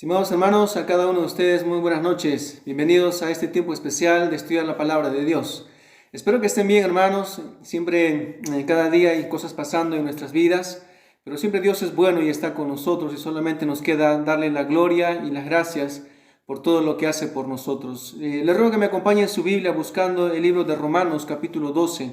Estimados hermanos, a cada uno de ustedes muy buenas noches. Bienvenidos a este tiempo especial de estudiar la palabra de Dios. Espero que estén bien, hermanos. Siempre, cada día hay cosas pasando en nuestras vidas, pero siempre Dios es bueno y está con nosotros y solamente nos queda darle la gloria y las gracias por todo lo que hace por nosotros. Les ruego que me acompañen en su Biblia buscando el libro de Romanos capítulo 12.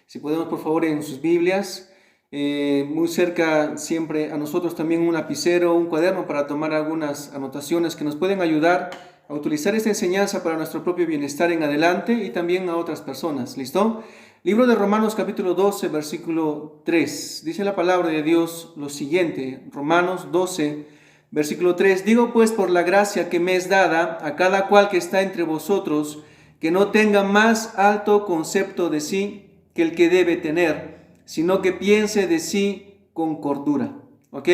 Si podemos, por favor, en sus Biblias. Muy cerca siempre a nosotros también un lapicero, un cuaderno para tomar algunas anotaciones que nos pueden ayudar a utilizar esta enseñanza para nuestro propio bienestar en adelante y también a otras personas. ¿Listo? Libro de Romanos capítulo 12, versículo 3. Dice la palabra de Dios lo siguiente, Romanos 12, versículo 3. Digo pues por la gracia que me es dada a cada cual que está entre vosotros, que no tenga más alto concepto de sí que el que debe tener, sino que piense de sí con cordura. ¿Ok?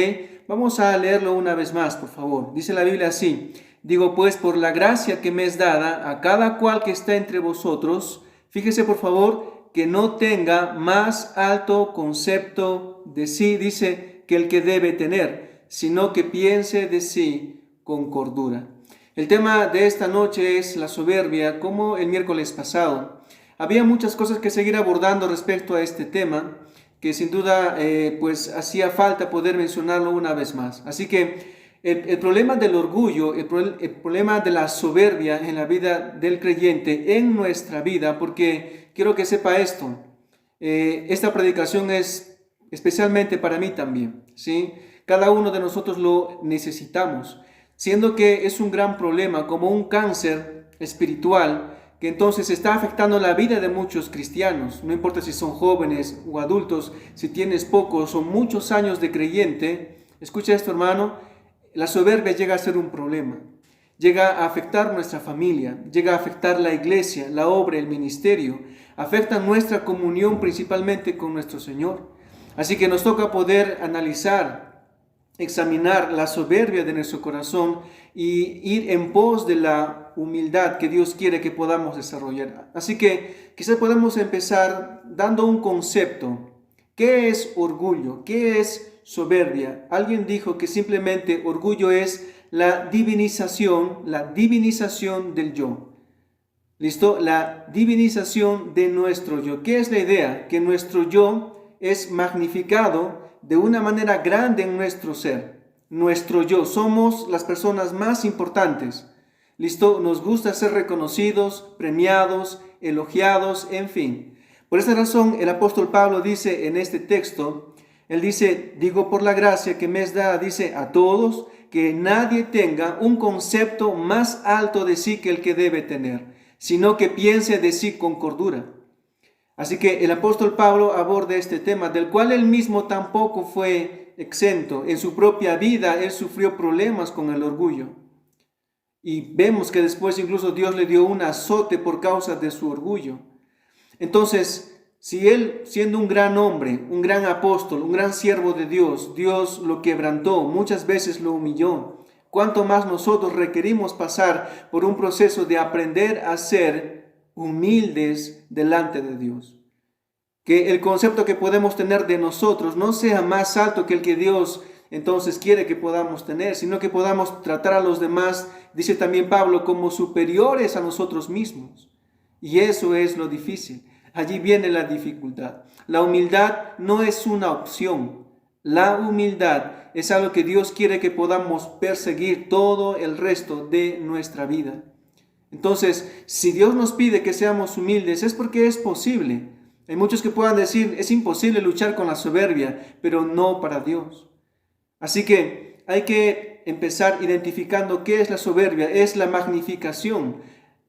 Vamos a leerlo una vez más, por favor. Dice la Biblia así: digo pues por la gracia que me es dada a cada cual que está entre vosotros, fíjese por favor, que no tenga más alto concepto de sí, dice, que el que debe tener, sino que piense de sí con cordura. El tema de esta noche es la soberbia, como el miércoles pasado. Había muchas cosas que seguir abordando respecto a este tema, que sin duda pues hacía falta poder mencionarlo una vez más. Así que el problema del orgullo, el problema de la soberbia en la vida del creyente, en nuestra vida, porque quiero que sepa esto, esta predicación es especialmente para mí también, ¿sí? Cada uno de nosotros lo necesitamos, siendo que es un gran problema, como un cáncer espiritual, que entonces está afectando la vida de muchos cristianos. No importa si son jóvenes o adultos, si tienes pocos o muchos años de creyente. Escucha esto, hermano, la soberbia llega a ser un problema. Llega a afectar nuestra familia, llega a afectar la iglesia, la obra, el ministerio. Afecta nuestra comunión principalmente con nuestro Señor. Así que nos toca poder analizar, examinar la soberbia de nuestro corazón y ir en pos de la humildad que Dios quiere que podamos desarrollar. Así que quizás podemos empezar dando un concepto. ¿Qué es orgullo? ¿Qué es soberbia? Alguien dijo que simplemente orgullo es la divinización del yo. ¿Listo? La divinización de nuestro yo. ¿Qué es la idea? Que nuestro yo es magnificado de una manera grande en nuestro ser. Nuestro yo, somos las personas más importantes. ¿Listo? Nos gusta ser reconocidos, premiados, elogiados, en fin. Por esta razón el apóstol Pablo dice en este texto, él dice, digo por la gracia que me es dada, dice a todos, que nadie tenga un concepto más alto de sí que el que debe tener, sino que piense de sí con cordura. Así que el apóstol Pablo aborda este tema, del cual él mismo tampoco fue exento. En su propia vida él sufrió problemas con el orgullo. Y vemos que después incluso Dios le dio un azote por causa de su orgullo. Entonces, si él, siendo un gran hombre, un gran apóstol, un gran siervo de Dios, Dios lo quebrantó, muchas veces lo humilló, ¿cuánto más nosotros requerimos pasar por un proceso de aprender a ser humildes delante de Dios? Que el concepto que podemos tener de nosotros no sea más alto que el que Dios entonces quiere que podamos tener, sino que podamos tratar a los demás, dice también Pablo, como superiores a nosotros mismos. Y eso es lo difícil. Allí viene la dificultad. La humildad no es una opción. La humildad es algo que Dios quiere que podamos perseguir todo el resto de nuestra vida. Entonces, si Dios nos pide que seamos humildes, es porque es posible. Hay muchos que puedan decir, es imposible luchar con la soberbia, pero no para Dios. Así que hay que empezar identificando qué es la soberbia. Es la magnificación,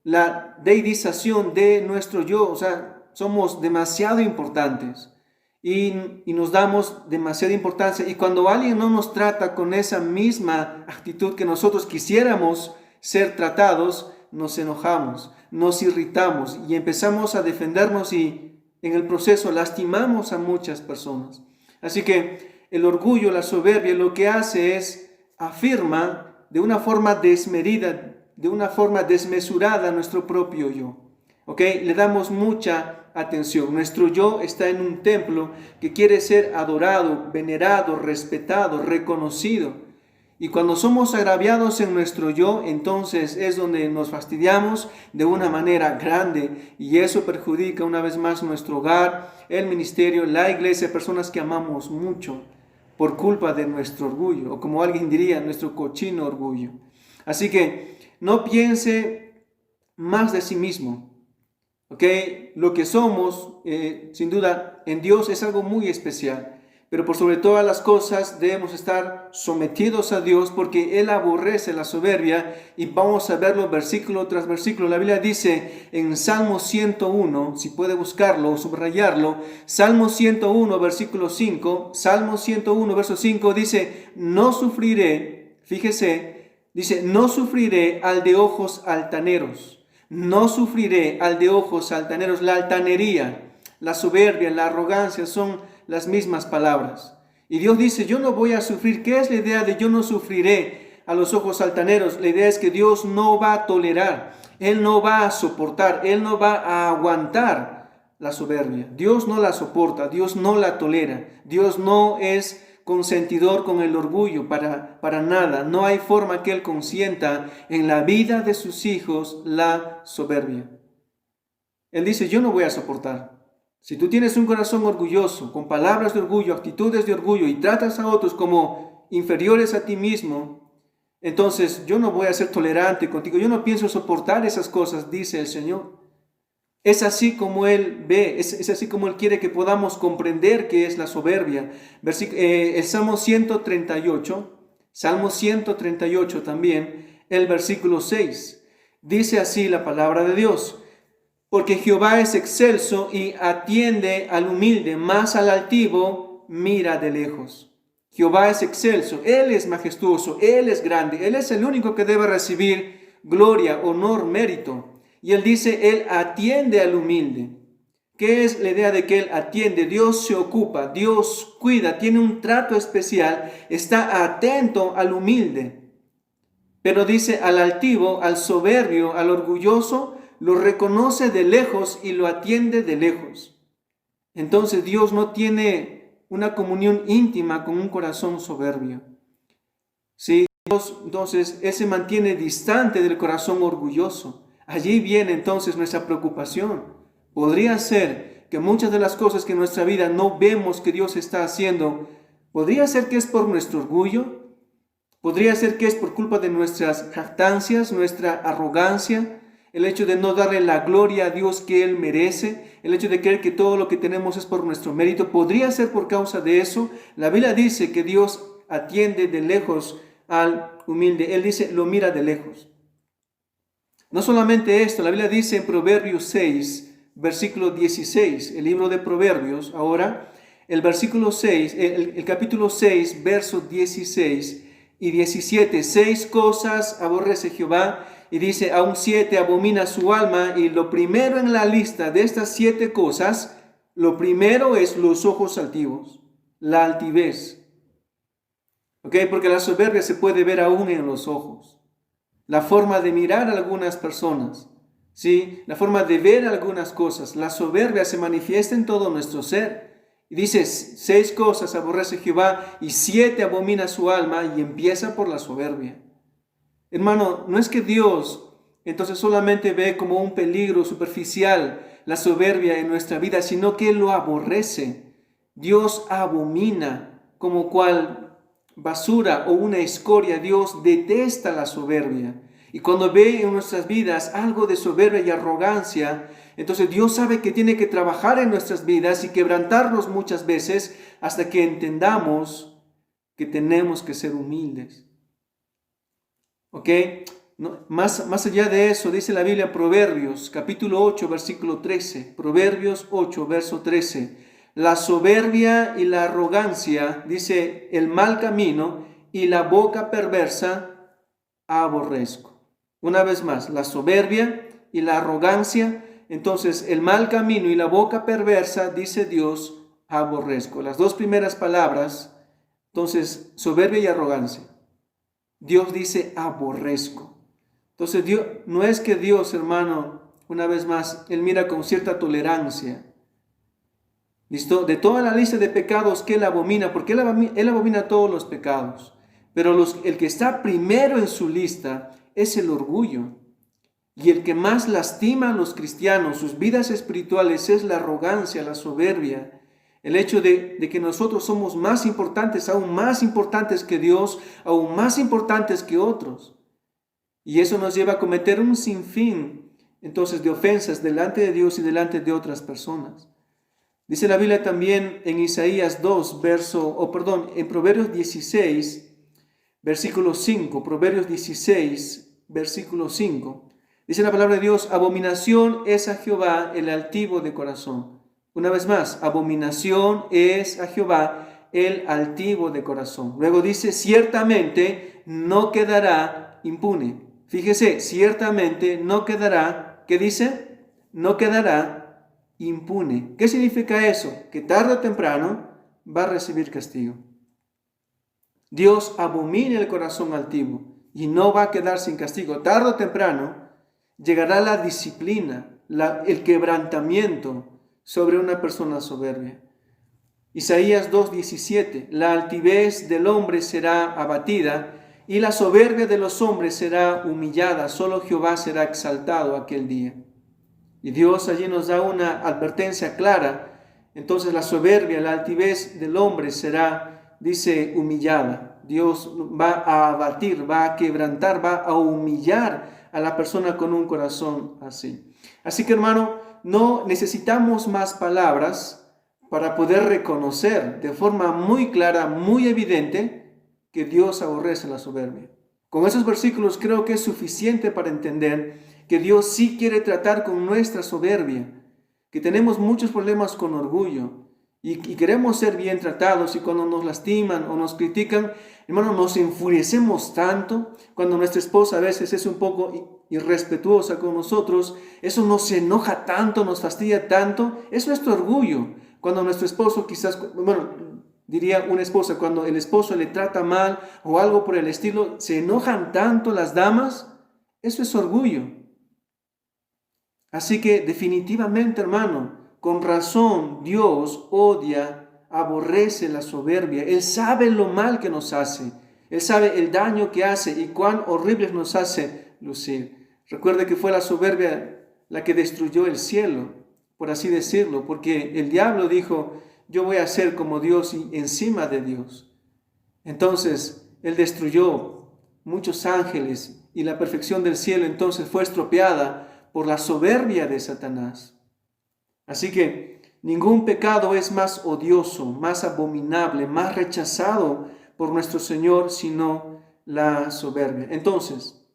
la deidización de nuestro yo. O sea, somos demasiado importantes y nos damos demasiada importancia. Y cuando alguien no nos trata con esa misma actitud que nosotros quisiéramos ser tratados, nos enojamos, nos irritamos y empezamos a defendernos y en el proceso lastimamos a muchas personas. Así que el orgullo, la soberbia, lo que hace es afirma de una forma desmedida, de una forma desmesurada nuestro propio yo. ¿Ok? Le damos mucha atención. Nuestro yo está en un templo que quiere ser adorado, venerado, respetado, reconocido. Y cuando somos agraviados en nuestro yo, entonces es donde nos fastidiamos de una manera grande y eso perjudica una vez más nuestro hogar, el ministerio, la iglesia, personas que amamos mucho por culpa de nuestro orgullo, o como alguien diría, nuestro cochino orgullo. Así que no piense más de sí mismo. ¿Ok? Lo que somos, sin duda, en Dios es algo muy especial. Pero por sobre todas las cosas debemos estar sometidos a Dios porque Él aborrece la soberbia y vamos a verlo versículo tras versículo. La Biblia dice en Salmo 101, si puede buscarlo o subrayarlo, Salmo 101 versículo 5, Salmo 101 verso 5 dice, no sufriré, fíjese, dice, no sufriré al de ojos altaneros, no sufriré al de ojos altaneros. La altanería, la soberbia, la arrogancia son las mismas palabras. Y Dios dice, yo no voy a sufrir. ¿Qué es la idea de yo no sufriré a los ojos altaneros? La idea es que Dios no va a tolerar, Él no va a soportar, Él no va a aguantar la soberbia. Dios no la soporta, Dios no la tolera, Dios no es consentidor con el orgullo para nada. No hay forma que Él consienta en la vida de sus hijos la soberbia. Él dice, yo no voy a soportar. Si tú tienes un corazón orgulloso, con palabras de orgullo, actitudes de orgullo y tratas a otros como inferiores a ti mismo, entonces yo no voy a ser tolerante contigo, yo no pienso soportar esas cosas, dice el Señor. Es así como Él ve, es así como Él quiere que podamos comprender qué es la soberbia. El Salmo 138 también, el versículo 6, dice así la palabra de Dios. Porque Jehová es excelso y atiende al humilde, mas al altivo mira de lejos. Jehová es excelso, Él es majestuoso, Él es grande, Él es el único que debe recibir gloria, honor, mérito. Y Él dice, Él atiende al humilde. ¿Qué es la idea de que Él atiende? Dios se ocupa, Dios cuida, tiene un trato especial, está atento al humilde. Pero dice al altivo, al soberbio, al orgulloso, lo reconoce de lejos y lo atiende de lejos. Entonces Dios no tiene una comunión íntima con un corazón soberbio. Sí, Dios entonces Él se mantiene distante del corazón orgulloso. Allí viene entonces nuestra preocupación. Podría ser que muchas de las cosas que en nuestra vida no vemos que Dios está haciendo, podría ser que es por nuestro orgullo, podría ser que es por culpa de nuestras jactancias, nuestra arrogancia, el hecho de no darle la gloria a Dios que Él merece, el hecho de creer que todo lo que tenemos es por nuestro mérito, podría ser por causa de eso. La Biblia dice que Dios atiende de lejos al humilde, Él dice, lo mira de lejos. No solamente esto, la Biblia dice en Proverbios 6, versículo 16, el libro de Proverbios, ahora, el versículo 6, el capítulo 6, versos 16 y 17, 6 cosas aborrece Jehová, y dice, aún 7 abomina su alma, y lo primero en la lista de estas 7 cosas, lo primero es los ojos altivos, la altivez. ¿Ok? Porque la soberbia se puede ver aún en los ojos. La forma de mirar a algunas personas, ¿sí? La forma de ver algunas cosas. La soberbia se manifiesta en todo nuestro ser. Y dice, 6 cosas aborrece Jehová, y 7 abomina su alma, y empieza por la soberbia. Hermano, no es que Dios entonces solamente ve como un peligro superficial la soberbia en nuestra vida, sino que Él lo aborrece. Dios abomina como cual basura o una escoria. Dios detesta la soberbia. Y cuando ve en nuestras vidas algo de soberbia y arrogancia, entonces Dios sabe que tiene que trabajar en nuestras vidas y quebrantarnos muchas veces hasta que entendamos que tenemos que ser humildes. ¿Ok? No, más allá de eso, dice la Biblia, Proverbios, capítulo 8, versículo 13. Proverbios 8, verso 13. La soberbia y la arrogancia, dice, el mal camino y la boca perversa aborrezco. Una vez más, la soberbia y la arrogancia, entonces el mal camino y la boca perversa, dice Dios, aborrezco. Las dos primeras palabras, entonces, soberbia y arrogancia. Dios dice aborrezco. Entonces Dios, no es que Dios, hermano, una vez más, Él mira con cierta tolerancia. ¿Listo? De toda la lista de pecados que Él abomina, porque Él abomina todos los pecados. Pero el que está primero en su lista es el orgullo. Y el que más lastima a los cristianos, sus vidas espirituales, es la arrogancia, la soberbia. El hecho de que nosotros somos más importantes, aún más importantes que Dios, aún más importantes que otros. Y eso nos lleva a cometer un sinfín, entonces, de ofensas delante de Dios y delante de otras personas. Dice la Biblia también en Isaías 2, en Proverbios 16, versículo 5, Proverbios 16, versículo 5. Dice la palabra de Dios: abominación es a Jehová el altivo de corazón. Una vez más, abominación es a Jehová el altivo de corazón. Luego dice: ciertamente no quedará impune. Fíjese, ciertamente no quedará, ¿qué dice? No quedará impune. ¿Qué significa eso? Que tarde o temprano va a recibir castigo. Dios abomina el corazón altivo y no va a quedar sin castigo. Tarde o temprano llegará la disciplina, el quebrantamiento sobre una persona soberbia. Isaías 2:17: la altivez del hombre será abatida y la soberbia de los hombres será humillada. Solo Jehová será exaltado aquel día. Y Dios allí nos da una advertencia clara. Entonces la soberbia, la altivez del hombre será, dice, humillada. Dios va a abatir, va a quebrantar, va a humillar a la persona con un corazón así. Así que, hermano, no necesitamos más palabras para poder reconocer de forma muy clara, muy evidente, que Dios aborrece la soberbia. Con esos versículos creo que es suficiente para entender que Dios sí quiere tratar con nuestra soberbia, que tenemos muchos problemas con orgullo y queremos ser bien tratados, y cuando nos lastiman o nos critican, hermano, nos enfurecemos tanto. Cuando nuestra esposa a veces es un poco irrespetuosa con nosotros, eso nos enoja tanto, nos fastidia tanto, es nuestro orgullo. Cuando nuestro esposo diría una esposa, cuando el esposo le trata mal o algo por el estilo, se enojan tanto las damas, eso es orgullo. Así que definitivamente, hermano, con razón Dios odia, aborrece la soberbia. Él sabe lo mal que nos hace, Él sabe el daño que hace y cuán horribles nos hace lucir. Recuerde que fue la soberbia la que destruyó el cielo, por así decirlo, porque el diablo dijo: yo voy a ser como Dios y encima de Dios. Entonces, él destruyó muchos ángeles y la perfección del cielo entonces fue estropeada por la soberbia de Satanás. Así que ningún pecado es más odioso, más abominable, más rechazado por nuestro Señor sino la soberbia. Entonces,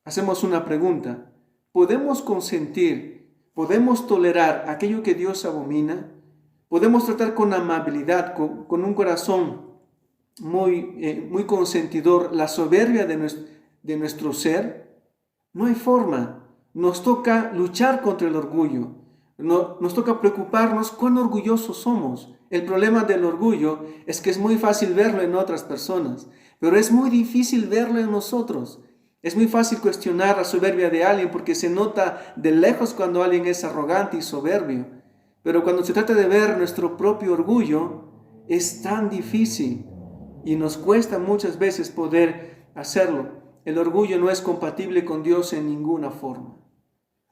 hacemos una pregunta: ¿podemos consentir, podemos tolerar aquello que Dios abomina? ¿Podemos tratar con amabilidad, con un corazón muy consentidor, la soberbia de nuestro ser? No hay forma. Nos toca luchar contra el orgullo. Nos toca preocuparnos cuán orgullosos somos. El problema del orgullo es que es muy fácil verlo en otras personas, pero es muy difícil verlo en nosotros. Es muy fácil cuestionar la soberbia de alguien porque se nota de lejos cuando alguien es arrogante y soberbio. Pero cuando se trata de ver nuestro propio orgullo, es tan difícil y nos cuesta muchas veces poder hacerlo. El orgullo no es compatible con Dios en ninguna forma.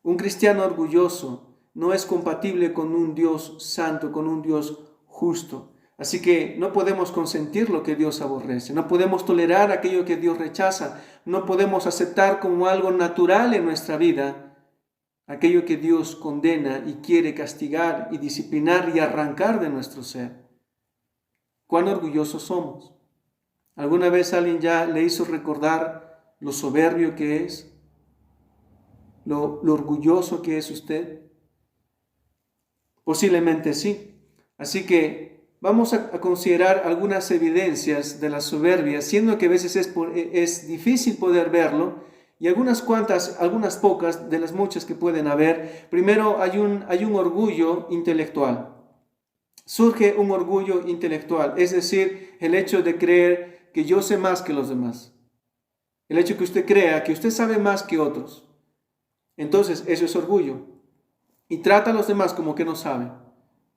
Un cristiano orgulloso no es compatible con un Dios santo, con un Dios justo. Así que no podemos consentir lo que Dios aborrece, no podemos tolerar aquello que Dios rechaza, no podemos aceptar como algo natural en nuestra vida aquello que Dios condena y quiere castigar y disciplinar y arrancar de nuestro ser. ¿Cuán orgullosos somos? ¿Alguna vez alguien ya le hizo recordar lo soberbio que es? ¿Lo orgulloso que es usted? Posiblemente sí. Así que vamos a considerar algunas evidencias de la soberbia, siendo que a veces es difícil poder verlo, y algunas pocas de las muchas que pueden haber. Primero, hay un orgullo intelectual. Surge un orgullo intelectual, es decir, el hecho de creer que yo sé más que los demás. El hecho que usted crea que usted sabe más que otros. Entonces, eso es orgullo. Y trata a los demás como que no saben.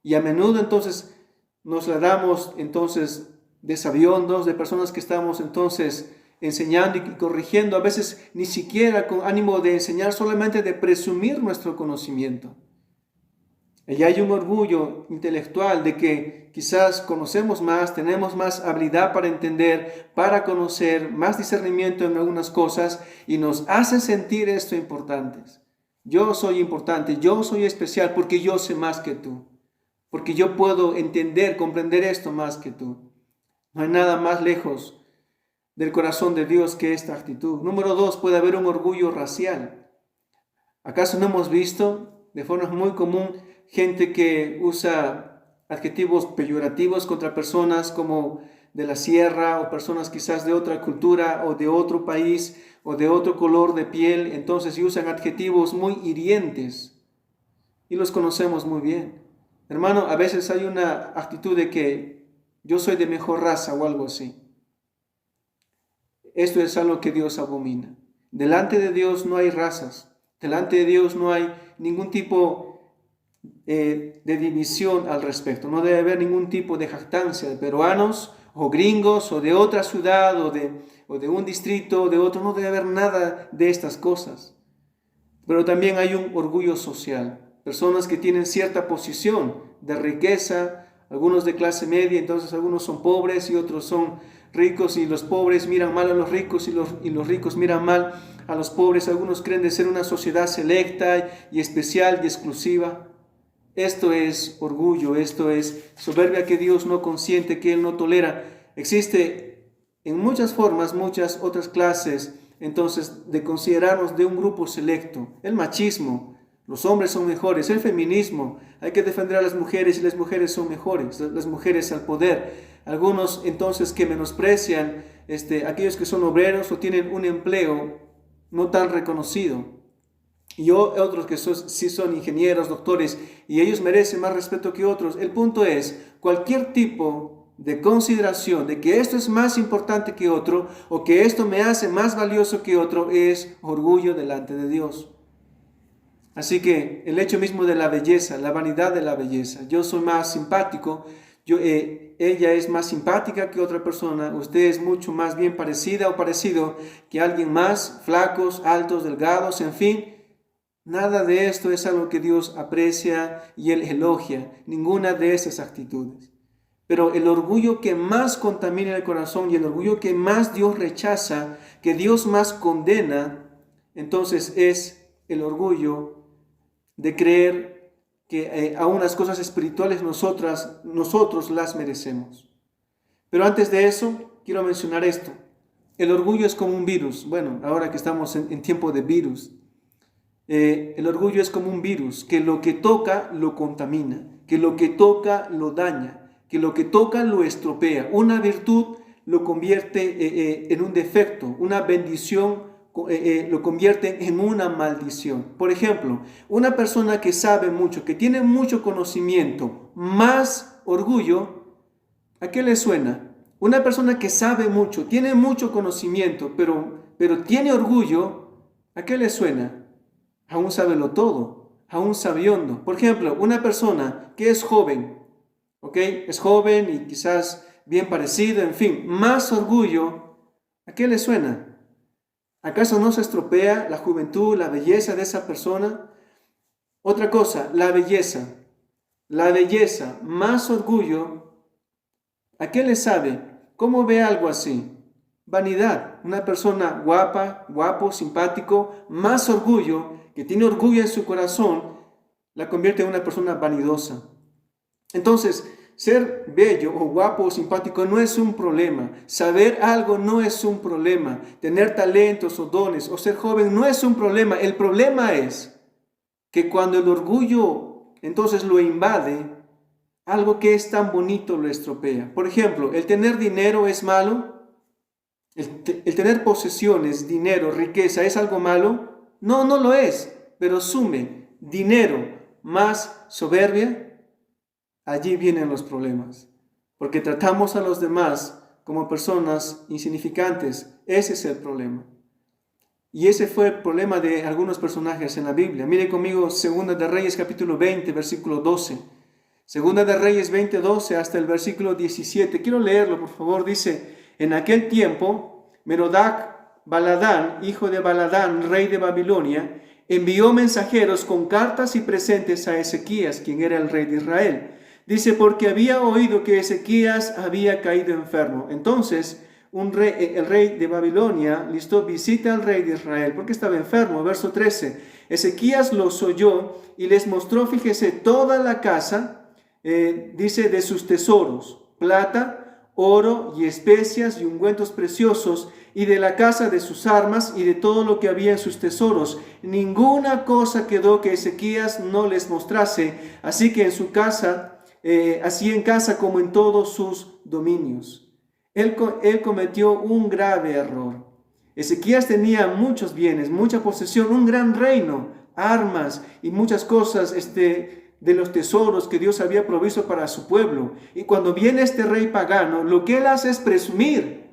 Y a menudo entonces nos la damos entonces de sabiondos, de personas que estamos entonces enseñando y corrigiendo, a veces ni siquiera con ánimo de enseñar, solamente de presumir nuestro conocimiento. Y hay un orgullo intelectual de que quizás conocemos más, tenemos más habilidad para entender, para conocer, más discernimiento en algunas cosas, y nos hace sentir esto importantes. Yo soy importante, yo soy especial porque yo sé más que tú, porque yo puedo entender, comprender esto más que tú. No hay nada más lejos del corazón de Dios que esta actitud. Número 2, puede haber un orgullo racial. ¿Acaso no hemos visto de forma muy común gente que usa adjetivos peyorativos contra personas como de la sierra o personas quizás de otra cultura o de otro país o de otro color de piel? Entonces usan adjetivos muy hirientes y los conocemos muy bien. Hermano, a veces hay una actitud de que yo soy de mejor raza o algo así. Esto es algo que Dios abomina. Delante de Dios no hay razas. Delante de Dios no hay ningún tipo de división al respecto. No debe haber ningún tipo de jactancia de peruanos o gringos o de otra ciudad o de un distrito o de otro. No debe haber nada de estas cosas. Pero también hay un orgullo social. Personas que tienen cierta posición de riqueza, algunos de clase media, entonces algunos son pobres y otros son ricos, y los pobres miran mal a los ricos y los ricos miran mal a los pobres. Algunos creen de ser una sociedad selecta y especial y exclusiva. Esto es orgullo, esto es soberbia que Dios no consiente, que Él no tolera. Existe en muchas formas, muchas otras clases, entonces, de considerarnos de un grupo selecto. El machismo, los hombres son mejores. El feminismo, hay que defender a las mujeres y las mujeres son mejores, las mujeres al poder. Algunos entonces que menosprecian aquellos que son obreros o tienen un empleo no tan reconocido. Y otros que sí son ingenieros, doctores, y ellos merecen más respeto que otros. El punto es, cualquier tipo de consideración de que esto es más importante que otro o que esto me hace más valioso que otro es orgullo delante de Dios. Así que el hecho mismo de la belleza, la vanidad de la belleza. Yo soy más simpático, ella es más simpática que otra persona, usted es mucho más bien parecida o parecido que alguien más, flacos, altos, delgados, en fin. Nada de esto es algo que Dios aprecia y Él elogia, ninguna de esas actitudes. Pero el orgullo que más contamina el corazón y el orgullo que más Dios rechaza, que Dios más condena, entonces es el orgullo de creer que aún las cosas espirituales nosotros las merecemos. Pero antes de eso, quiero mencionar esto. El orgullo es como un virus. Bueno, ahora que estamos en tiempo de virus, el orgullo es como un virus, que lo que toca lo contamina, que lo que toca lo daña, que lo que toca lo estropea. Una virtud lo convierte en un defecto, una bendición lo convierte en una maldición. Por ejemplo, una persona que sabe mucho, que tiene mucho conocimiento, más orgullo, ¿a qué le suena? Una persona que sabe mucho, tiene mucho conocimiento, pero tiene orgullo, ¿a qué le suena? A un sabelo todo, a un sabiondo. Por ejemplo, una persona que es joven, ¿ok? Es joven y quizás bien parecido, en fin, más orgullo, ¿a qué le suena? ¿Acaso no se estropea la juventud, la belleza de esa persona? Otra cosa, la belleza, más orgullo, ¿a qué le sabe? ¿Cómo ve algo así? Vanidad, una persona guapa, guapo, simpático, más orgullo, que tiene orgullo en su corazón, la convierte en una persona vanidosa. Entonces, ser bello o guapo o simpático no es un problema. Saber algo no es un problema. Tener talentos o dones o ser joven no es un problema. El problema es que cuando el orgullo entonces lo invade, algo que es tan bonito lo estropea. Por ejemplo, ¿el tener dinero es malo? ¿El tener posesiones, dinero, riqueza es algo malo? No, no lo es. Pero sume dinero más soberbia, allí vienen los problemas, porque tratamos a los demás como personas insignificantes. Ese es el problema. Y ese fue el problema de algunos personajes en la Biblia. Mire conmigo 2 de Reyes capítulo 20, versículo 12. Segunda de Reyes 20:12 hasta el versículo 17. Quiero leerlo, por favor. Dice, en aquel tiempo, Merodach Baladán, hijo de Baladán, rey de Babilonia, envió mensajeros con cartas y presentes a Ezequías, quien era el rey de Israel. Dice, porque había oído que Ezequías había caído enfermo. Entonces, el rey de Babilonia, visita al rey de Israel, porque estaba enfermo. Verso 13, Ezequías los oyó y les mostró, fíjese, toda la casa, dice, de sus tesoros, plata, oro y especias y ungüentos preciosos, y de la casa de sus armas y de todo lo que había en sus tesoros. Ninguna cosa quedó que Ezequías no les mostrase, así que en su casa, así en casa como en todos sus dominios. Él cometió un grave error. Ezequías tenía muchos bienes, mucha posesión, un gran reino, armas y muchas cosas de los tesoros que Dios había provisto para su pueblo. Y cuando viene este rey pagano, lo que él hace es presumir.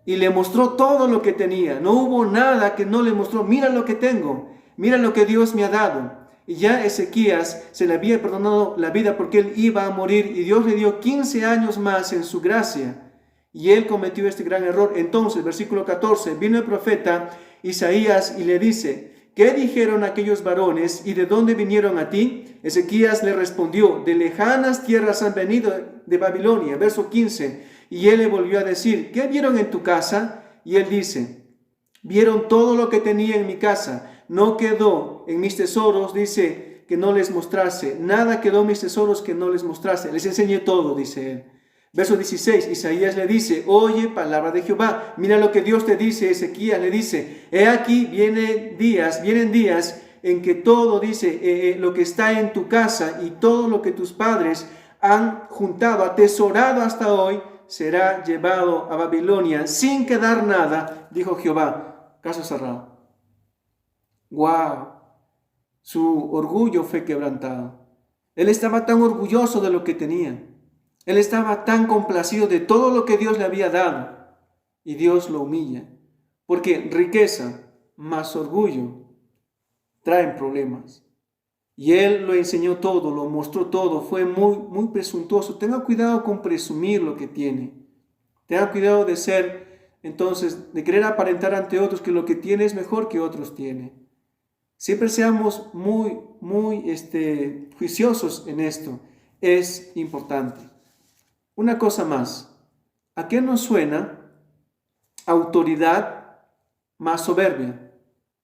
Y le mostró todo lo que tenía. No hubo nada que no le mostró. Mira lo que tengo. Mira lo que Dios me ha dado. Y ya Ezequías se le había perdonado la vida porque él iba a morir. Y Dios le dio 15 años más en su gracia. Y él cometió este gran error. Entonces, versículo 14, vino el profeta Isaías y le dice, ¿qué dijeron aquellos varones y de dónde vinieron a ti? Ezequías le respondió, de lejanas tierras han venido de Babilonia. Verso 15. Y él le volvió a decir, ¿qué vieron en tu casa? Y él dice, vieron todo lo que tenía en mi casa. No quedó en mis tesoros, dice, que no les mostrase. Nada quedó en mis tesoros que no les mostrase. Les enseñé todo, dice él. Verso 16, Isaías le dice, oye, palabra de Jehová. Mira lo que Dios te dice. Ezequías le dice, he aquí, vienen días en que todo, dice, lo que está en tu casa y todo lo que tus padres han juntado, atesorado hasta hoy, será llevado a Babilonia sin quedar nada, dijo Jehová. Caso cerrado. ¡Wow! Su orgullo fue quebrantado. Él estaba tan orgulloso de lo que tenía. Él estaba tan complacido de todo lo que Dios le había dado. Y Dios lo humilla. Porque riqueza más orgullo traen problemas. Y él lo enseñó todo, lo mostró todo, fue muy presuntuoso. Tenga cuidado con presumir lo que tiene. Tenga cuidado de de querer aparentar ante otros que lo que tiene es mejor que otros tienen. Siempre seamos muy juiciosos en esto. Es importante. Una cosa más. ¿A qué nos suena autoridad más soberbia?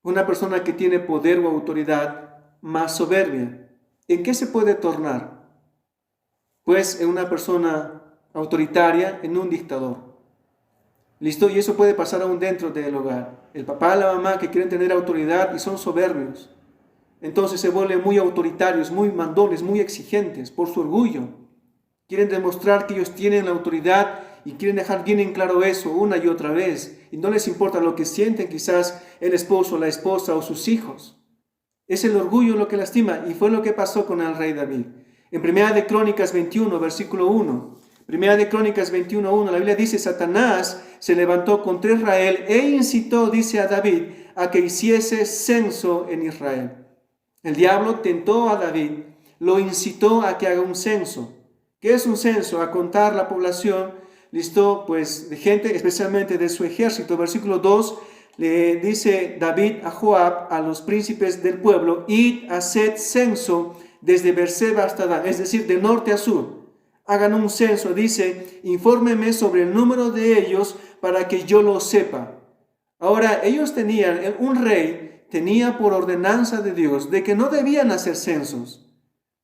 Una persona que tiene poder o autoridad más soberbia. ¿En qué se puede tornar? Pues en una persona autoritaria, en un dictador. ¿Listo? Y eso puede pasar aún dentro del hogar. El papá y la mamá que quieren tener autoridad y son soberbios. Entonces se vuelven muy autoritarios, muy mandones, muy exigentes por su orgullo. Quieren demostrar que ellos tienen la autoridad y quieren dejar bien en claro eso una y otra vez. Y no les importa lo que sienten quizás el esposo, la esposa o sus hijos. Es el orgullo lo que lastima, y fue lo que pasó con el rey David. En Primera de Crónicas 21, versículo 1. Primera de Crónicas 21:1, la Biblia dice, Satanás se levantó contra Israel e incitó, dice a David, a que hiciese censo en Israel. El diablo tentó a David, lo incitó a que haga un censo. ¿Qué es un censo? A contar la población, pues de gente, especialmente de su ejército. Versículo 2, le dice David a Joab, a los príncipes del pueblo, id, haced censo desde Berseba hasta Dan, es decir, de norte a sur. Hagan un censo, dice, infórmeme sobre el número de ellos para que yo lo sepa. Ahora, ellos un rey tenía por ordenanza de Dios de que no debían hacer censos.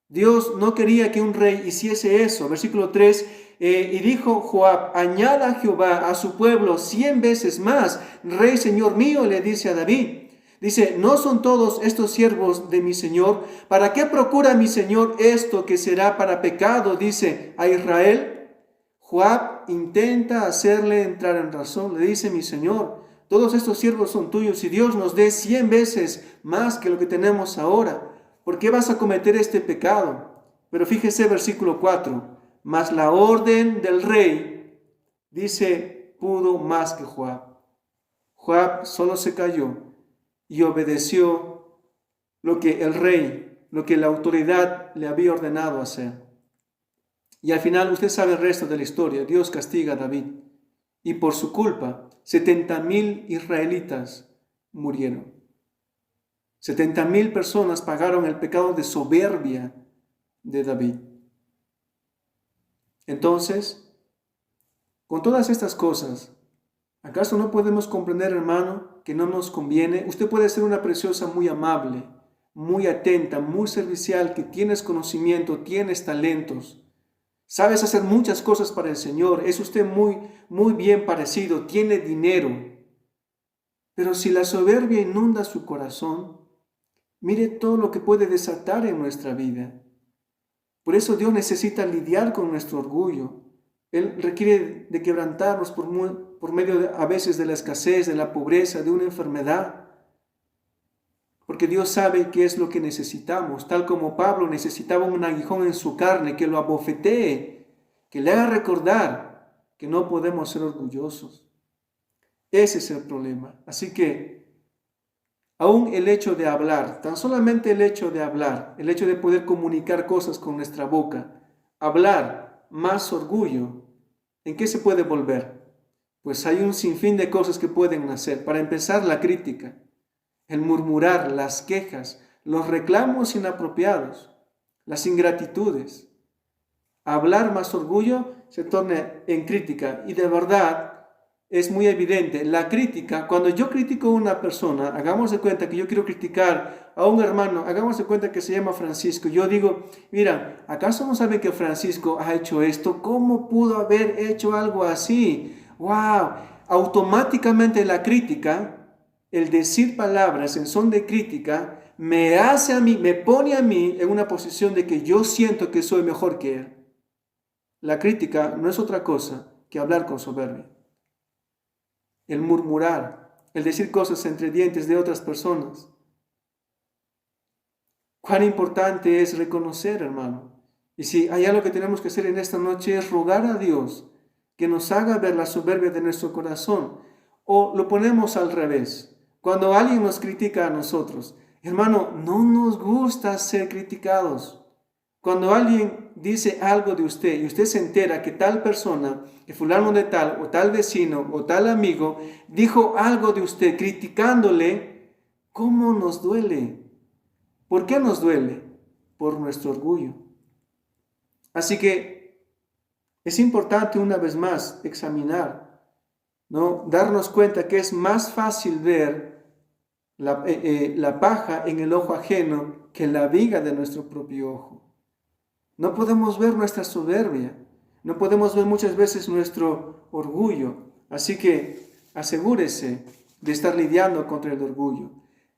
Dios no quería que un rey hiciese eso. Versículo 3, y dijo Joab, añada Jehová a su pueblo 100 veces más. Rey, señor mío, le dice a David. Dice, ¿no son todos estos siervos de mi señor? ¿Para qué procura mi señor esto que será para pecado? Dice a Israel. Joab intenta hacerle entrar en razón. Le dice, mi señor, todos estos siervos son tuyos y Dios nos dé 100 veces más que lo que tenemos ahora. ¿Por qué vas a cometer este pecado? Pero fíjese versículo 4. Mas la orden del rey, dice, pudo más que Joab. Joab solo se calló y obedeció lo que el rey lo que la autoridad le había ordenado hacer. Y al final usted sabe el resto de la historia. Dios castiga a David. Y por su culpa, 70,000 israelitas murieron. 70,000 personas pagaron el pecado de soberbia de David. Entonces, con todas estas cosas, ¿acaso no podemos comprender, hermano, que no nos conviene? Usted puede ser una preciosa muy amable, muy atenta, muy servicial, que tienes conocimiento, tienes talentos. Sabes hacer muchas cosas para el Señor. Es usted muy bien parecido, tiene dinero. Pero si la soberbia inunda su corazón, mire todo lo que puede desatar en nuestra vida. Por eso Dios necesita lidiar con nuestro orgullo. Él requiere de quebrantarnos por medio a veces de la escasez, de la pobreza, de una enfermedad. Porque Dios sabe qué es lo que necesitamos, tal como Pablo necesitaba un aguijón en su carne que lo abofetee, que le haga recordar que no podemos ser orgullosos. Ese es el problema. Así que, aún el hecho de hablar, tan solamente el hecho de hablar, el hecho de poder comunicar cosas con nuestra boca, hablar más orgullo, ¿en qué se puede volver? Pues hay un sinfín de cosas que pueden nacer. Para empezar, la crítica, el murmurar, las quejas, los reclamos inapropiados, las ingratitudes. Hablar más orgullo se torna en crítica y de verdad es muy evidente. La crítica, cuando yo critico a una persona, hagamos de cuenta que yo quiero criticar a un hermano, hagamos de cuenta que se llama Francisco. Yo digo, mira, ¿acaso no sabe que Francisco ha hecho esto? ¿Cómo pudo haber hecho algo así? ¡Wow! Automáticamente la crítica, el decir palabras en son de crítica, me hace a mí, me pone a mí en una posición de que yo siento que soy mejor que él. La crítica no es otra cosa que hablar con soberbia. El murmurar, el decir cosas entre dientes de otras personas. Cuán importante es reconocer, hermano. Y si hay algo que tenemos que hacer en esta noche es rogar a Dios que nos haga ver la soberbia de nuestro corazón. O lo ponemos al revés. Cuando alguien nos critica a nosotros, hermano, no nos gusta ser criticados. Cuando alguien dice algo de usted y usted se entera que tal persona, que fulano de tal, o tal vecino, o tal amigo, dijo algo de usted criticándole, ¿cómo nos duele? ¿Por qué nos duele? Por nuestro orgullo. Así que es importante una vez más examinar, ¿no? Darnos cuenta que es más fácil ver la paja en el ojo ajeno que la viga de nuestro propio ojo. No podemos ver nuestra soberbia, no podemos ver muchas veces nuestro orgullo. Así que asegúrese de estar lidiando contra el orgullo.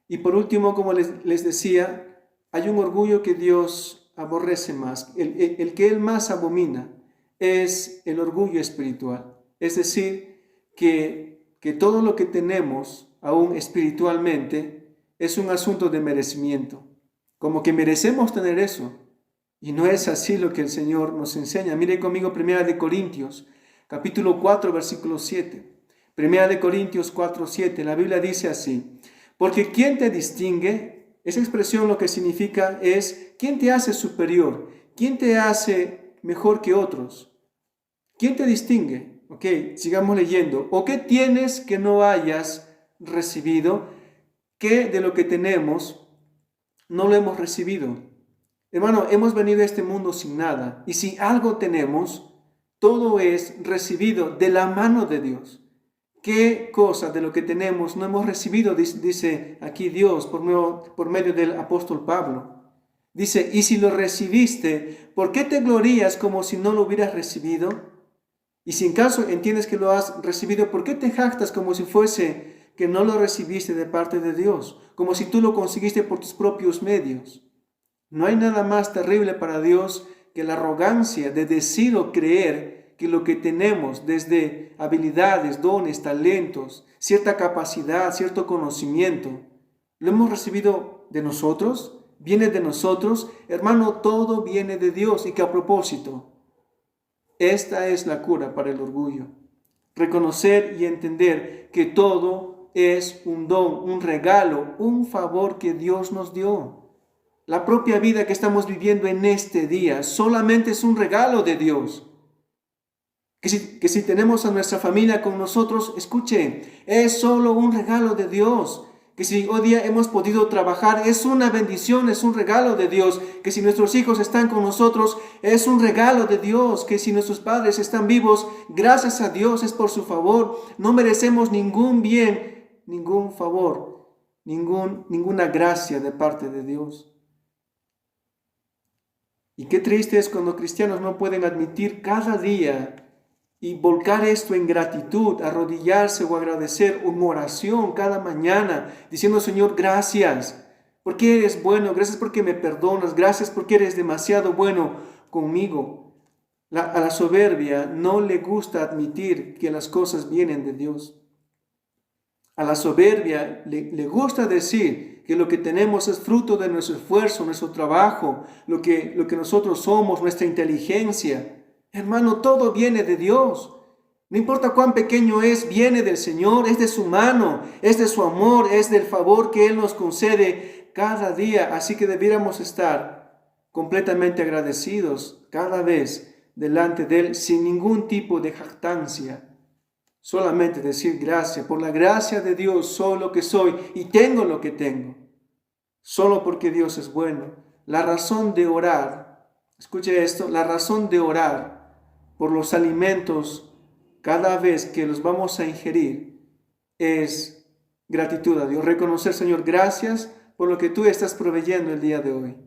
Y por último, como les decía, hay un orgullo que Dios aborrece más. El que Él más abomina es el orgullo espiritual. Es decir, que todo lo que tenemos, aún espiritualmente, es un asunto de merecimiento. Como que merecemos tener eso. Y no es así lo que el Señor nos enseña. Mire conmigo 1 Corintios, capítulo 4, versículo 7. 1 Corintios 4, 7. La Biblia dice así: porque ¿quién te distingue? Esa expresión lo que significa es ¿quién te hace superior? ¿Quién te hace mejor que otros? ¿Quién te distingue? Ok, sigamos leyendo. ¿O qué tienes que no hayas recibido? ¿Qué de lo que tenemos no lo hemos recibido? Hermano, hemos venido a este mundo sin nada, y si algo tenemos, todo es recibido de la mano de Dios. ¿Qué cosa de lo que tenemos no hemos recibido? Dice aquí Dios por medio del apóstol Pablo. Dice, y si lo recibiste, ¿por qué te glorías como si no lo hubieras recibido? Y si en caso entiendes que lo has recibido, ¿por qué te jactas como si fuese que no lo recibiste de parte de Dios? Como si tú lo conseguiste por tus propios medios. No hay nada más terrible para Dios que la arrogancia de decir o creer que lo que tenemos, desde habilidades, dones, talentos, cierta capacidad, cierto conocimiento, lo hemos recibido de nosotros, viene de nosotros. Hermano, todo viene de Dios. Y que a propósito, esta es la cura para el orgullo. Reconocer y entender que todo es un don, un regalo, un favor que Dios nos dio. La propia vida que estamos viviendo en este día solamente es un regalo de Dios. Que si tenemos a nuestra familia con nosotros, escuche, es solo un regalo de Dios. Que si hoy día hemos podido trabajar, es una bendición, es un regalo de Dios. Que si nuestros hijos están con nosotros, es un regalo de Dios. Que si nuestros padres están vivos, gracias a Dios, es por su favor. No merecemos ningún bien, ningún favor, ninguna gracia de parte de Dios. Y qué triste es cuando cristianos no pueden admitir cada día y volcar esto en gratitud, arrodillarse o agradecer en oración cada mañana, diciendo: Señor, gracias, porque eres bueno, gracias porque me perdonas, gracias porque eres demasiado bueno conmigo. A la soberbia no le gusta admitir que las cosas vienen de Dios. A la soberbia le gusta decir que lo que tenemos es fruto de nuestro esfuerzo, nuestro trabajo, lo que nosotros somos, nuestra inteligencia. Hermano, todo viene de Dios. No importa cuán pequeño es, viene del Señor, es de su mano, es de su amor, es del favor que Él nos concede cada día. Así que debiéramos estar completamente agradecidos cada vez delante de Él, sin ningún tipo de jactancia. Solamente decir gracias. Por la gracia de Dios soy lo que soy y tengo lo que tengo. Solo porque Dios es bueno. La razón de orar, escuche esto, la razón de orar por los alimentos cada vez que los vamos a ingerir es gratitud a Dios. Reconocer: Señor, gracias por lo que tú estás proveyendo el día de hoy.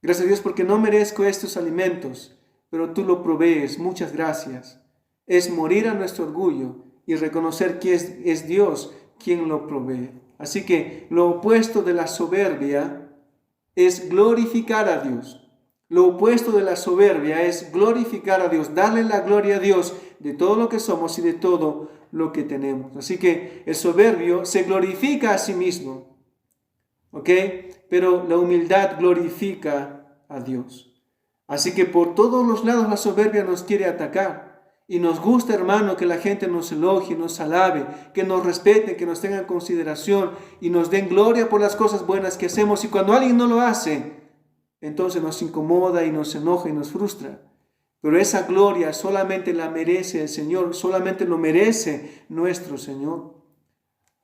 Gracias a Dios porque no merezco estos alimentos, pero tú lo provees. Muchas gracias. Es morir a nuestro orgullo y reconocer que es Dios quien lo provee. Así que lo opuesto de la soberbia es glorificar a Dios. Lo opuesto de la soberbia es glorificar a Dios, darle la gloria a Dios de todo lo que somos y de todo lo que tenemos. Así que el soberbio se glorifica a sí mismo, ¿ok? Pero la humildad glorifica a Dios. Así que por todos los lados la soberbia nos quiere atacar. Y nos gusta, hermano, que la gente nos elogie, nos alabe, que nos respete, que nos tenga en consideración y nos den gloria por las cosas buenas que hacemos. Y cuando alguien no lo hace, entonces nos incomoda y nos enoja y nos frustra. Pero esa gloria solamente la merece el Señor, solamente lo merece nuestro Señor.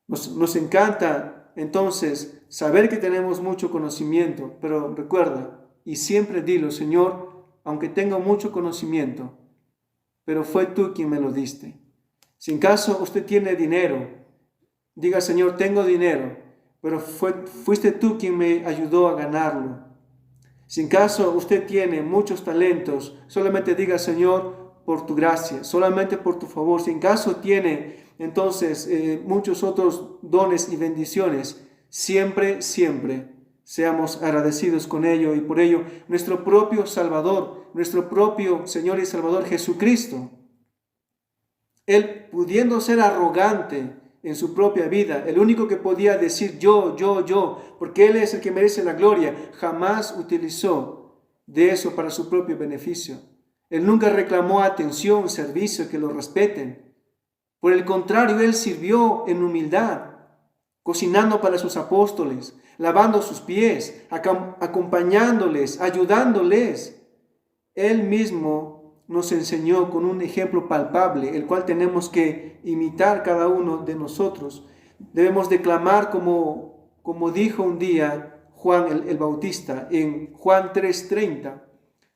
Nos encanta entonces saber que tenemos mucho conocimiento, pero recuerda y siempre dilo: Señor, aunque tengo mucho conocimiento, pero fue tú quien me lo diste. Si en caso usted tiene dinero, diga: Señor, tengo dinero, pero fuiste tú quien me ayudó a ganarlo. Si en caso usted tiene muchos talentos, solamente diga: Señor, por tu gracia, solamente por tu favor. Si en caso tiene entonces muchos otros dones y bendiciones, siempre seamos agradecidos con ello. Y por ello nuestro propio Salvador, nuestro propio Señor y Salvador Jesucristo, Él, pudiendo ser arrogante en su propia vida, el único que podía decir yo, porque Él es el que merece la gloria, jamás utilizó de eso para su propio beneficio. Él nunca reclamó atención, servicio, que lo respeten. Por el contrario, Él sirvió en humildad, cocinando para sus apóstoles, lavando sus pies, acompañándoles, ayudándoles. Él mismo nos enseñó con un ejemplo palpable, el cual tenemos que imitar cada uno de nosotros. Debemos declamar como dijo un día Juan el Bautista en Juan 3:30.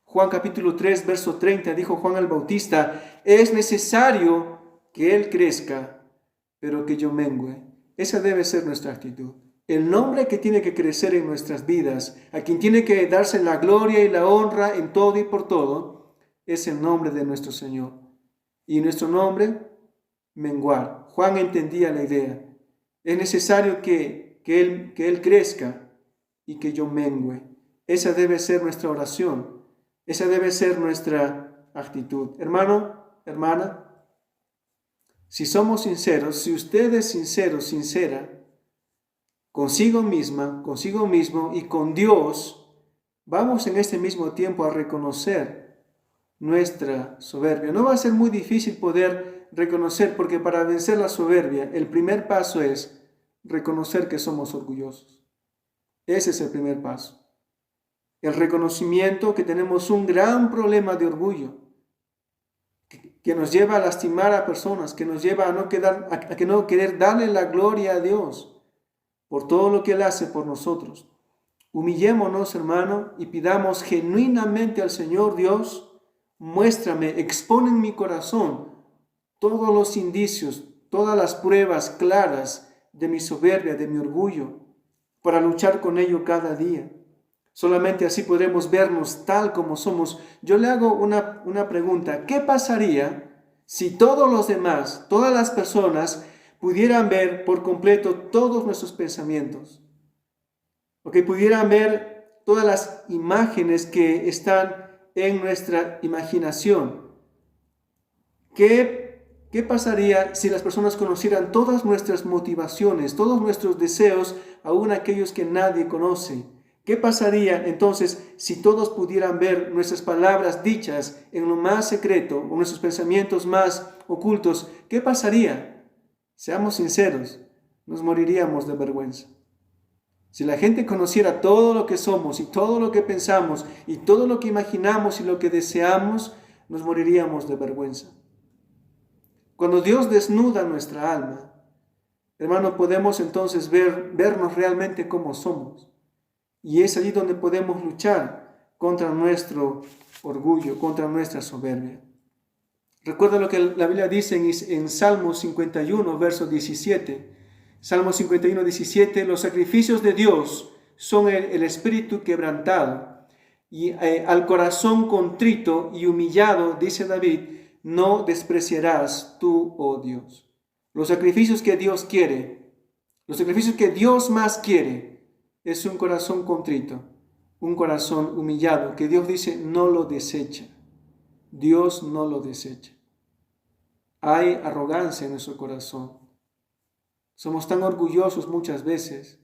Juan capítulo 3, verso 30, dijo Juan el Bautista: es necesario que Él crezca, pero que yo mengüe. Esa debe ser nuestra actitud. El nombre que tiene que crecer en nuestras vidas, a quien tiene que darse la gloria y la honra en todo y por todo, es el nombre de nuestro Señor. Y nuestro nombre, menguar. Juan entendía la idea. Es necesario que Él crezca y que yo mengüe. Esa debe ser nuestra oración. Esa debe ser nuestra actitud. Hermano, hermana, si somos sinceros, si usted es sincero, sincera, consigo misma, consigo mismo y con Dios, vamos en este mismo tiempo a reconocer nuestra soberbia. No va a ser muy difícil poder reconocer, porque para vencer la soberbia, el primer paso es reconocer que somos orgullosos. Ese es el primer paso. el reconocimiento que tenemos un gran problema de orgullo, que nos lleva a lastimar a personas, que nos lleva a que no querer darle la gloria a Dios por todo lo que Él hace por nosotros. Humillémonos, hermano, y pidamos genuinamente al Señor Dios: muéstrame, expone en mi corazón todos los indicios, todas las pruebas claras de mi soberbia, de mi orgullo, para luchar con ello cada día. Solamente así podremos vernos tal como somos. Yo le hago una pregunta: ¿qué pasaría si todos los demás, todas las personas, pudieran ver por completo todos nuestros pensamientos? O que pudieran ver todas las imágenes que están en nuestra imaginación. ¿Qué pasaría si las personas conocieran todas nuestras motivaciones, todos nuestros deseos, aún aquellos que nadie conoce? ¿Qué pasaría entonces si todos pudieran ver nuestras palabras dichas en lo más secreto o nuestros pensamientos más ocultos? ¿Qué pasaría? Seamos sinceros, nos moriríamos de vergüenza. Si la gente conociera todo lo que somos y todo lo que pensamos y todo lo que imaginamos y lo que deseamos, nos moriríamos de vergüenza. Cuando Dios desnuda nuestra alma, hermano, podemos entonces vernos realmente como somos. Y es allí donde podemos luchar contra nuestro orgullo, contra nuestra soberbia. Recuerda lo que la Biblia dice en Salmo 51, verso 17. Salmo 51, 17: los sacrificios de Dios son el espíritu quebrantado, y al corazón contrito y humillado, dice David, no despreciarás tú, oh Dios. Los sacrificios que Dios quiere, los sacrificios que Dios más quiere, es un corazón contrito, un corazón humillado, que Dios dice no lo desecha. Dios no lo desecha. Hay arrogancia en nuestro corazón. Somos tan orgullosos muchas veces.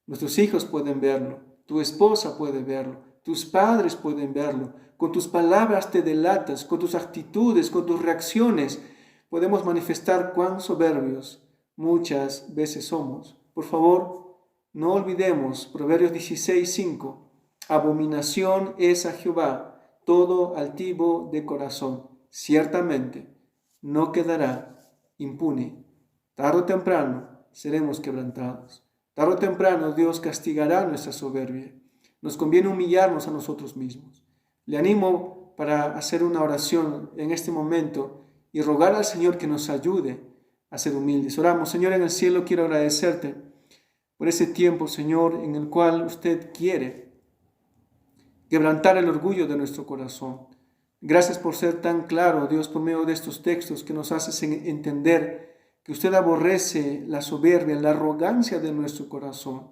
Nuestros hijos pueden verlo, tu esposa puede verlo, tus padres pueden verlo. Con tus palabras te delatas, con tus actitudes, con tus reacciones, podemos manifestar cuán soberbios muchas veces somos. Por favor, no olvidemos Proverbios 16:5. Abominación es a Jehová todo altivo de corazón. Ciertamente no quedará impune. Tarde o temprano seremos quebrantados. Tarde o temprano Dios castigará nuestra soberbia. Nos conviene humillarnos a nosotros mismos. Le animo para hacer una oración en este momento y rogar al Señor que nos ayude a ser humildes. Oramos. Señor en el cielo, quiero agradecerte por ese tiempo, Señor, en el cual usted quiere quebrantar el orgullo de nuestro corazón. Gracias por ser tan claro, Dios, por medio de estos textos que nos haces entender que usted aborrece la soberbia, la arrogancia de nuestro corazón.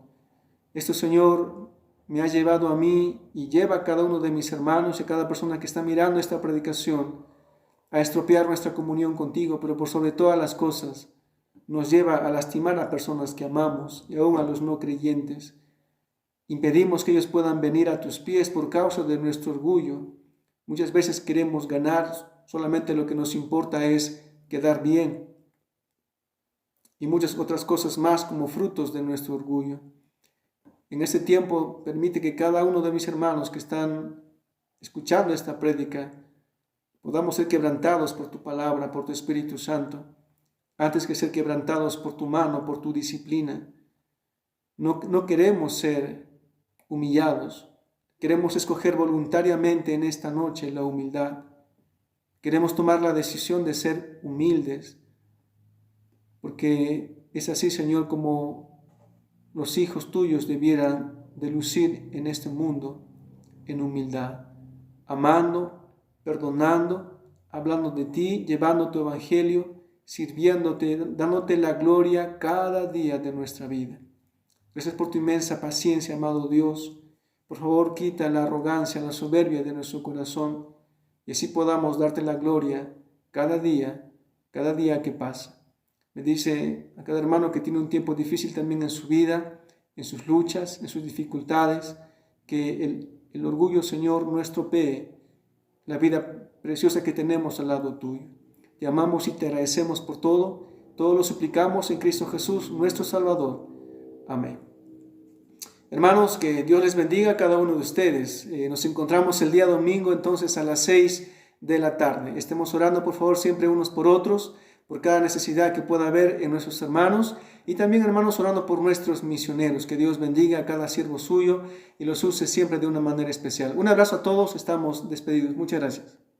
Esto, Señor, me ha llevado a mí y lleva a cada uno de mis hermanos y a cada persona que está mirando esta predicación a estropear nuestra comunión contigo, pero por sobre todas las cosas nos lleva a lastimar a personas que amamos y aún a los no creyentes. Impedimos que ellos puedan venir a tus pies por causa de nuestro orgullo. Muchas veces queremos ganar, solamente lo que nos importa es quedar bien, y muchas otras cosas más como frutos de nuestro orgullo. En este tiempo permite que cada uno de mis hermanos que están escuchando esta prédica podamos ser quebrantados por tu palabra, por tu Espíritu Santo, antes que ser quebrantados por tu mano, por tu disciplina. No queremos ser humillados, queremos escoger voluntariamente en esta noche la humildad. Queremos tomar la decisión de ser humildes, porque es así, Señor, como los hijos tuyos debieran de lucir en este mundo, en humildad, amando, perdonando, hablando de ti, llevando tu evangelio, sirviéndote, dándote la gloria cada día de nuestra vida. Gracias por tu inmensa paciencia, amado Dios. Por favor, quita la arrogancia, la soberbia de nuestro corazón, y así podamos darte la gloria cada día que pasa. Me dice a cada hermano que tiene un tiempo difícil también en su vida, en sus luchas, en sus dificultades, que el orgullo, Señor, no estropee la vida preciosa que tenemos al lado tuyo. Te amamos y te agradecemos por todo lo suplicamos en Cristo Jesús, nuestro Salvador. Amén. Hermanos, que Dios les bendiga a cada uno de ustedes. Nos encontramos el día domingo entonces a las 6 de la tarde. Estemos orando por favor siempre unos por otros, por cada necesidad que pueda haber en nuestros hermanos, y también hermanos orando por nuestros misioneros. Que Dios bendiga a cada siervo suyo y los use siempre de una manera especial. Un abrazo a todos, estamos despedidos. Muchas gracias.